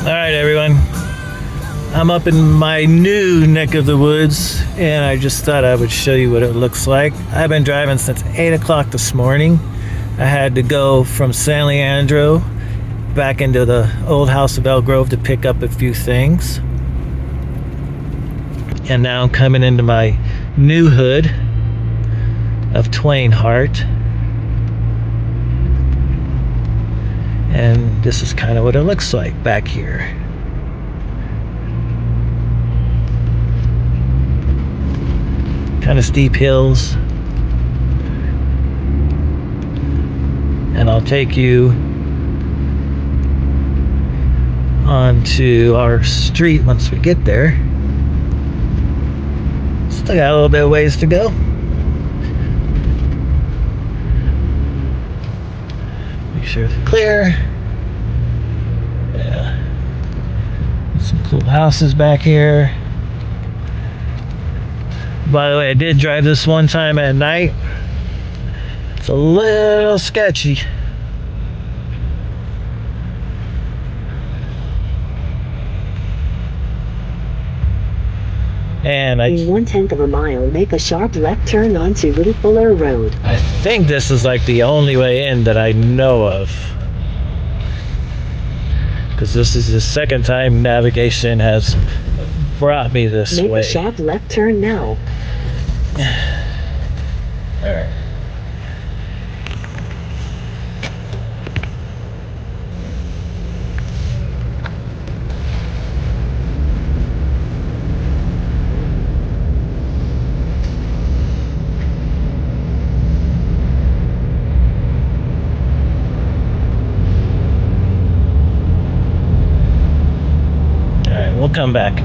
Alright, everyone. I'm up in my new neck of the woods, and I just thought I would show you what it looks like. I've been driving since 8 o'clock this morning. I had to go from San Leandro back into the old house of Elk Grove to pick up a few things. And now I'm coming into my new hood of Twain Harte. And this is kind of what it looks like back here. Kind of steep hills. And I'll take you onto our street once we get there. Still got a little bit of ways to go. Make sure it's clear. Yeah. Some cool houses back here. By the way, I did drive this one time at night. It's a little sketchy. And in 1/10 of a mile, make a sharp left turn onto Little Fuller Road. I think this is like the only way in that I know of. Because this is the second time navigation has brought me this Make way. a sharp left turn now. Alright. Alright, we'll come back.